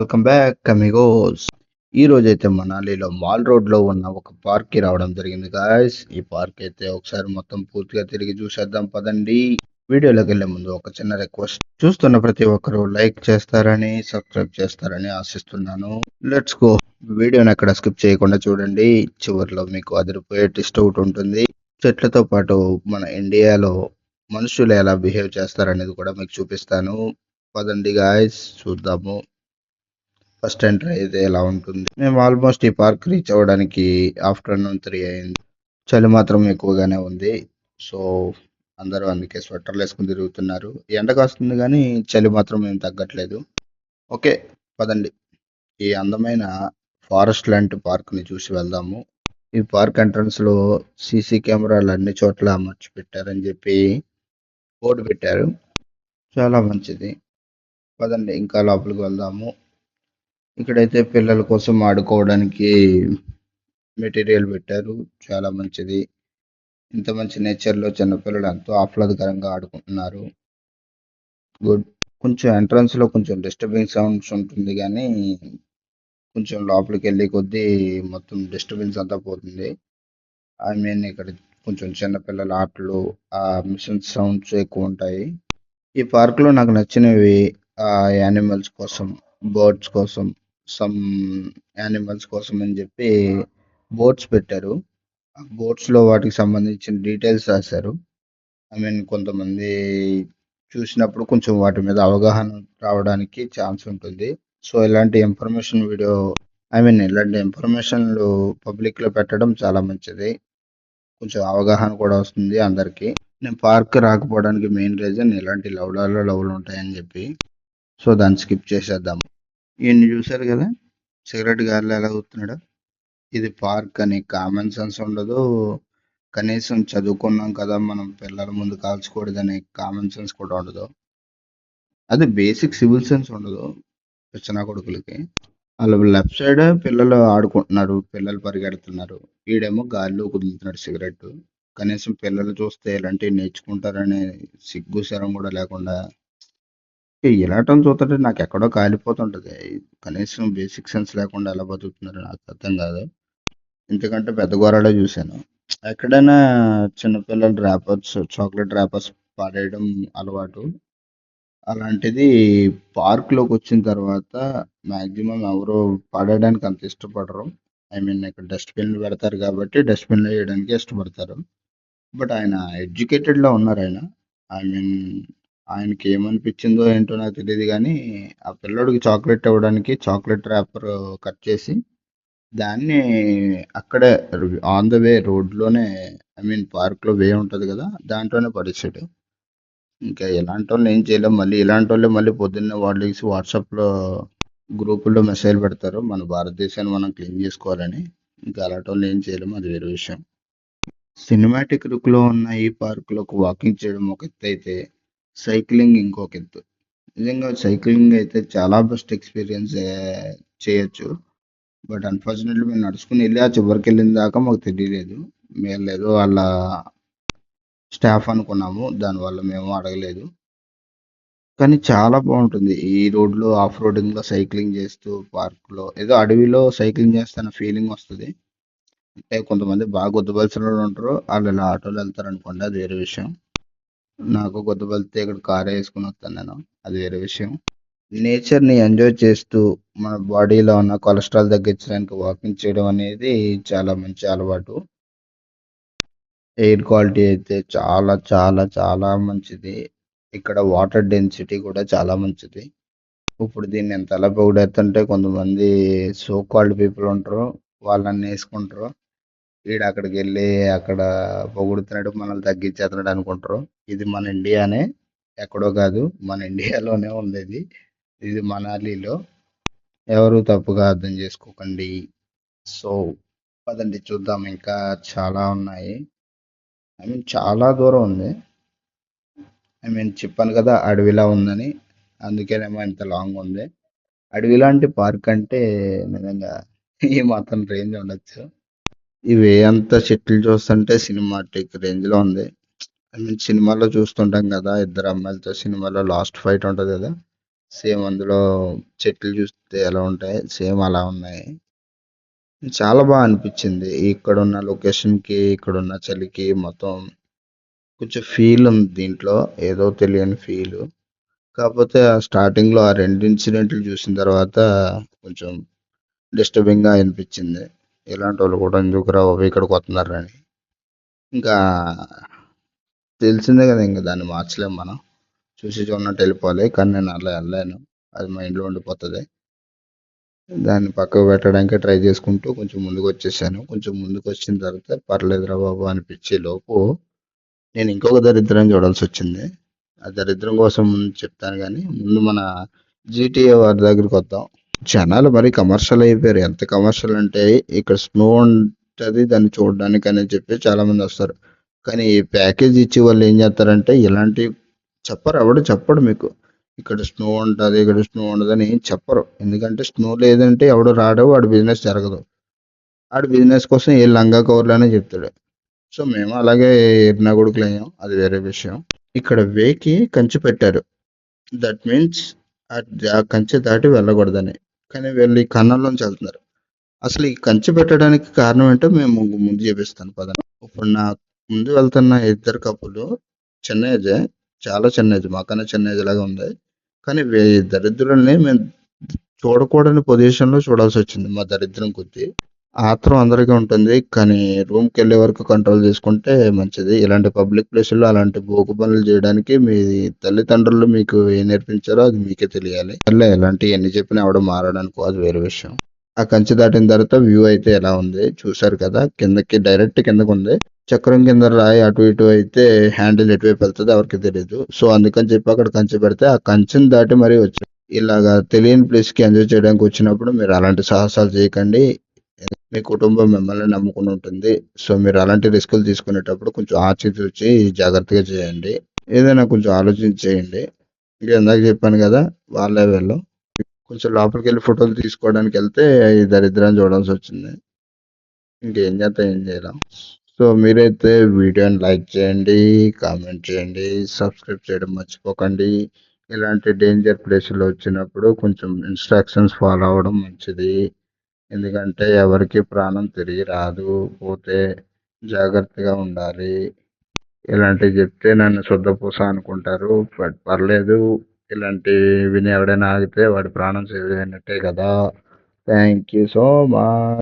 Welcome back Amigos. ఈ రోజైతే మనాలిలో mall రోడ్లో ఉన్న ఒక పార్క్కి రావడం జరిగింది గాయస్. ఈ పార్క్ అయితే ఒకసారి మొత్తం పూర్తిగా తిరిగి చూసేద్దాం పదండి. వీడియోలోకి వెళ్ళే ముందు ఒక చిన్న రిక్వెస్ట్, చూస్తున్న ప్రతి ఒక్కరూ లైక్ చేస్తారని సబ్స్క్రైబ్ చేస్తారని ఆశిస్తున్నాను. Let's go. వీడియోని ఎక్కడ స్కిప్ చేయకుండా చూడండి. చివరిలో మీకు అదిరిపోయే ట్విస్ట్ ఒకటి ఉంటుంది. చెట్లతో పాటు మన ఇండియాలో మనుషులు ఎలా బిహేవ్ చేస్తారనేది కూడా మీకు చూపిస్తాను. పదండి గాయస్, చూద్దాము. ఫస్ట్ ఎంట్రీ అయితే ఎలా ఉంటుంది. మేము ఆల్మోస్ట్ ఈ పార్క్ రీచ్ అవ్వడానికి ఆఫ్టర్నూన్ 3 అయింది. చలి మాత్రం ఎక్కువగానే ఉంది. సో అందరూ అందుకే స్వెటర్లు వేసుకుని తిరుగుతున్నారు. ఎండ కాస్తుంది కానీ చలి మాత్రం ఏం తగ్గట్లేదు. ఓకే పదండి, ఈ అందమైన ఫారెస్ట్ లాంటి పార్క్ని చూసి వెళ్దాము. ఈ పార్క్ ఎంట్రన్స్లో సీసీ కెమెరాలు అన్ని చోట్ల అమర్చి పెట్టారని చెప్పి బోర్డు పెట్టారు. చాలా మంచిది. పదండి ఇంకా లోపలికి వెళ్దాము. ఇక్కడైతే పిల్లల కోసం ఆడుకోవడానికి మెటీరియల్ పెట్టారు. చాలా మంచిది. ఇంత మంచి నేచర్లో చిన్నపిల్లలు ఎంతో ఆహ్లాదకరంగా ఆడుకుంటున్నారు. గుడ్. కొంచెం ఎంట్రన్స్లో కొంచెం డిస్టర్బింగ్ సౌండ్స్ ఉంటుంది కానీ కొంచెం లోపలికి వెళ్ళి కొద్దీ మొత్తం డిస్టర్బెన్స్ అంతా పోతుంది. ఐ మీన్ ఇక్కడ కొంచెం చిన్నపిల్లల ఆటలు, ఆ మిషన్ సౌండ్స్ ఎక్కువ ఉంటాయి. ఈ పార్క్లో నాకు నచ్చినవి యానిమల్స్ కోసం, బర్డ్స్ కోసం, సమ్ యానిమల్స్ కోసం అని చెప్పి బోర్డ్స్ పెట్టారు. ఆ బోర్డ్స్లో వాటికి సంబంధించిన డీటెయిల్స్ రాశారు. ఐ మీన్ కొంతమంది చూసినప్పుడు కొంచెం వాటి మీద అవగాహన రావడానికి ఛాన్స్ ఉంటుంది. సో ఇలాంటి ఇన్ఫర్మేషన్లు పబ్లిక్లో పెట్టడం చాలా మంచిది. కొంచెం అవగాహన కూడా వస్తుంది అందరికీ. నేను పార్క్ రాకపోవడానికి మెయిన్ రీజన్ ఇలాంటి లవ్లు ఉంటాయని చెప్పి. సో దాన్ని స్కిప్ చేసేద్దాం. ఈయన్ని చూశారు కదా, సిగరెట్ గాలిలో ఎలా కూతున్నాడు. ఇది పార్క్ అని కామన్ సెన్స్ ఉండదు. కనీసం చదువుకున్నాం కదా మనం పిల్లల ముందు కాల్చకూడదనే కామన్ సెన్స్ కూడా ఉండదు. అది బేసిక్ సివిల్ సెన్స్ ఉండదు పిచ్చనా కొడుకులకి. వాళ్ళ లెఫ్ట్ సైడ్ పిల్లలు ఆడుకుంటున్నారు, పిల్లలు పరిగెడుతున్నారు. వీడేమో గాలిలో కుదులుతున్నాడు సిగరెట్. కనీసం పిల్లలు చూస్తే ఇలాంటివి నేర్చుకుంటారనే సిగ్గు శరం కూడా లేకుండా ఇలాంటి చూస్తుంటే నాకు ఎక్కడో కాలిపోతుంటది. కనీసం బేసిక్ సెన్స్ లేకుండా ఎలా బతుకుతున్నారు నాకు అర్థం కాదు. ఇంతకంటే పెద్ద ఘోరాలే చూశాను. ఎక్కడైనా చిన్నపిల్లలు చాక్లెట్ ర్యాపర్స్ పాడేయడం అలవాటు. అలాంటిది పార్క్లోకి వచ్చిన తర్వాత మ్యాక్సిమం ఎవరు పాడేయడానికి అంత ఇష్టపడరు. ఐ మీన్ ఇక్కడ డస్ట్బిన్లు పెడతారు కాబట్టి డస్ట్బిన్లో వేయడానికి ఇష్టపడతారు. బట్ ఆయన ఎడ్యుకేటెడ్లో ఉన్నారు ఆయన. ఐ మీన్ ఆయనకి ఏమనిపించిందో ఏంటో నాకు తెలియదు కానీ ఆ పిల్లోడికి చాక్లెట్ ఇవ్వడానికి చాక్లెట్ ర్యాపర్ కట్ చేసి దాన్ని అక్కడే ఆన్ ద వే రోడ్లోనే, ఐ మీన్ పార్క్లో వే ఉంటుంది కదా, దాంట్లోనే పడేసాడు. ఇంకా ఇలాంటి వాళ్ళని ఏం చేయలేం. మళ్ళీ ఇలాంటి వాళ్ళే మళ్ళీ పొద్దున్నే వాళ్ళు వాట్సాప్లో గ్రూపుల్లో మెసేజ్ పెడతారు మన భారతదేశాన్ని మనం క్లీన్ చేసుకోవాలని. ఇంకా అలాంటి వాళ్ళు ఏం చేయలేము, అది వేరే విషయం. సినిమాటిక్ లుక్లో ఉన్న ఈ పార్క్లోకి వాకింగ్ చేయడం ఒక ఎత్తు అయితే సైక్లింగ్ ఇంకొక ఎత్తు. నిజంగా సైక్లింగ్ అయితే చాలా బెస్ట్ ఎక్స్పీరియన్స్ చేయొచ్చు. బట్ అన్ఫార్చునేట్లీ మేము నడుచుకుని వెళ్ళి ఆ చివరికి వెళ్ళిన దాకా మాకు తెలియలేదు. మేము లేదో వాళ్ళ స్టాఫ్ అనుకున్నాము, దానివల్ల మేము అడగలేదు. కానీ చాలా బాగుంటుంది ఈ రోడ్లో ఆఫ్ రోడింగ్లో సైక్లింగ్ చేస్తూ పార్క్లో ఏదో అడవిలో సైక్లింగ్ చేస్తున్న ఫీలింగ్ వస్తుంది. అంటే కొంతమంది బాగా గుద్దబలిసిన వాళ్ళు ఉంటారు, వాళ్ళు ఇలా ఆటోలో వెళ్తారు అనుకోండి, అది వేరే విషయం. నాకు గుద్దబలితే ఇక్కడ కార్ వేసుకుని వస్తాను నేను, అది వేరే విషయం. నేచర్ని ఎంజాయ్ చేస్తూ మన బాడీలో ఉన్న కొలెస్ట్రాల్ తగ్గించడానికి వాకింగ్ చేయడం అనేది చాలా మంచి అలవాటు. ఎయిర్ క్వాలిటీ అయితే చాలా చాలా చాలా మంచిది. ఇక్కడ వాటర్ డెన్సిటీ కూడా చాలా మంచిది. ఇప్పుడు దీన్ని ఎంతలా పొగిడేస్తుంటే కొంతమంది సో కాల్డ్ పీపుల్ ఉంటారు, వాళ్ళని వేసుకుంటారు. వీడు అక్కడికి వెళ్ళి అక్కడ పొగుడుతున్నాడు, మనల్ని తగ్గించేస్తున్నాడు అనుకుంటారు. ఇది మన ఇండియానే, ఎక్కడో కాదు, మన ఇండియాలోనే ఉంది ఇది. ఇది మనాలిలో. ఎవరు తప్పుగా అర్థం చేసుకోకండి. సో పదండి చూద్దాం, ఇంకా చాలా ఉన్నాయి. ఐ మీన్ చాలా దూరం ఉంది. ఐ మీన్ చెప్పాను కదా అడవిలా ఉందని, అందుకేనేమో ఇంత లాంగ్ ఉంది. అడవి లాంటి పార్క్ అంటే నిజంగా ఈ మాత్రం రేంజ్ ఉండొచ్చు. ఇవి అంత చెట్లు చూస్తుంటే సినిమాటిక్ రేంజ్లో ఉంది. ఐ మీన్ సినిమాలో చూస్తుంటాం కదా, ఇద్దరు అమ్మాయిలతో సినిమాలో లాస్ట్ ఫైట్ ఉంటుంది కదా, సేమ్ అందులో చెట్లు చూస్తే ఎలా ఉంటాయి సేమ్ అలా ఉన్నాయి. చాలా బాగా అనిపించింది. ఇక్కడున్న లొకేషన్‌కి, ఇక్కడున్న చలికి మొత్తం కొంచెం ఫీల్ ఉంది దీంట్లో. ఏదో తెలియని ఫీలు. కాకపోతే ఆ స్టార్టింగ్‌లో ఆ 2 ఇన్సిడెంట్లు చూసిన తర్వాత కొంచెం డిస్టర్బింగ్‌గా అనిపించింది. ఇలాంటోళ్ళు కూడా ఎందుకురా బాబు ఇక్కడికొత్తున్నారని. ఇంకా తెలిసిందే కదా! ఇంక దాన్ని మార్చలేం మనం. చూసి చూడనట్టు వెళ్ళిపోవాలి. కానీ నేను అలా వెళ్ళలేను. అది మైండ్‌లో ఉండిపోతది. దాన్ని పక్కకు పెట్టడానికే ట్రై చేసుకుంటూ కొంచెం ముందుకొచ్చేసాను. కొంచెం ముందుకొచ్చిన తర్వాత పర్లేదురా బాబు అనిపించే లోపు నేను ఇంకొక దరిద్రం చూడాల్సొచ్చింది. ఆ దరిద్రం కోసం చెప్తాను గానీ, ముందు మన 'జీటీఏ' వారి దగ్గరికొద్దాం. జనాలు మరి కమర్షియల్ అయిపోయారు. ఎంత కమర్షియల్ అంటే ఇక్కడ స్నో ఉంటది. దాన్ని చూడడానికని చెప్పి చాలామందొస్తారు. కానీ ఈ ప్యాకేజ్ ఇచ్చి వాళ్ళు ఏం చేస్తారంటే ఇలాంటివి చెప్పరు. ఎవడు చెప్పడు మీకు. ఇక్కడ స్నో ఉంటది. ఇక్కడ స్నో ఉండదని ఏం చెప్పరు. ఎందుకంటే స్నో లేదంటే ఎవడు రాడు. వాడి బిజినెస్ జరగదు. ఆడి బిజినెస్ కోసం ఏ లంగా కవర్లనే చెప్తాడు. సో మేము అలాగే ఎర్నా కొడుకులయ్యాం. అది వేరే విషయం. ఇక్కడ వేకి కంచె పెట్టారు. దట్ మీన్స్ ఆ కంచె దాటి వెళ్ళకూడదని. కానీ వీళ్ళు ఈ కన్నంలోంచి వెళ్తున్నారు. అసలు ఈ కంచె పెట్టడానికి కారణం ఏంటో మేము ముందు చూపిస్తాను పదండి. ఇప్పుడు నా ముందు వెళ్తున్న ఇద్దరు కప్పులు చిన్న ఏజే, చాలా చిన్న ఏజ్, మాకన్నా చిన్న ఏజ్ లాగా ఉంది. కానీ దరిద్రుల్ని మేము చూడకూడని పొజిషన్లో చూడాల్సి వచ్చింది మా దరిద్రం కొద్దీ. ఆత్రం అందరికీ ఉంటుంది. కానీ రూమ్‌కెళ్ళే వరకు కంట్రోల్ చేసుకుంటే మంచిది. ఇలాంటి పబ్లిక్ ప్లేసుల్లో అలాంటి బోకు పనులు చేయడానికి మీ తల్లిదండ్రులు మీకు ఏం నేర్పించారో అది మీకే తెలియాలి. సర్లే ఇలాంటివి ఎన్ని చెప్పినా ఎవడు మారడనుకో అది వేరే విషయం. ఆ కంచె దాటిన తర్వాత వ్యూ అయితే ఎలా ఉంది చూసారు కదా! కిందకి డైరెక్ట్ కిందకుంది. చక్రం కింద రాయి అటు ఇటు అయితే హ్యాండిల్ ఎటువైపు వెళ్తదో ఎవరికీ తెలీదు. సో అందుకని చెప్పి అక్కడ కంచె పెడితే ఆ కంచెని దాటి మరీ వచ్చాం. ఇలాగా తెలియని ప్లేస్‌కి ఎంజాయ్ చేయడానికి వచ్చినప్పుడు మీరు అలాంటి సాహసాలు చేయకండి. మీ కుటుంబం మిమ్మల్ని నమ్ముకుని ఉంటుంది. సో మీరు అలాంటి రిస్కులు తీసుకునేటప్పుడు కొంచెం ఆచితూచి జాగ్రత్తగా చేయండి. ఏదైనా కొంచెం ఆలోచించి చేయండి. ఇక ఇందాక చెప్పాను కదా! వాళ్ళే వీళ్ళు. కొంచెం లోపలికెళ్ళి ఫోటోలు తీసుకోవడానికి వెళ్తే ఈ దరిద్రాన్ని చూడాల్సొచ్చింది. ఇంకేం చేత్తాం ఏం చేయలేం. సో మీరైతే వీడియోని లైక్ చేయండి, కామెంట్ చేయండి, సబ్స్క్రైబ్ చేయడం మర్చిపోకండి. ఇలాంటి డేంజర్ ప్లేసుల్లో వచ్చినప్పుడు కొంచెం ఇన్‌స్ట్రక్షన్స్ ఫాలో అవ్వడం మంచిది. ఎందుకంటే ఎవరికీ ప్రాణం తిరిగి రాదు. పోతే జాగ్రత్తగా ఉండాలి. ఇలాంటివి చెప్తే నన్ను శుద్ధపూస అనుకుంటారు. బట్ పర్లేదు. ఇలాంటివి విని ఎవడైనా ఆగితే వాడి ప్రాణం సేవ్ అయినట్టే కదా! Thank you so much.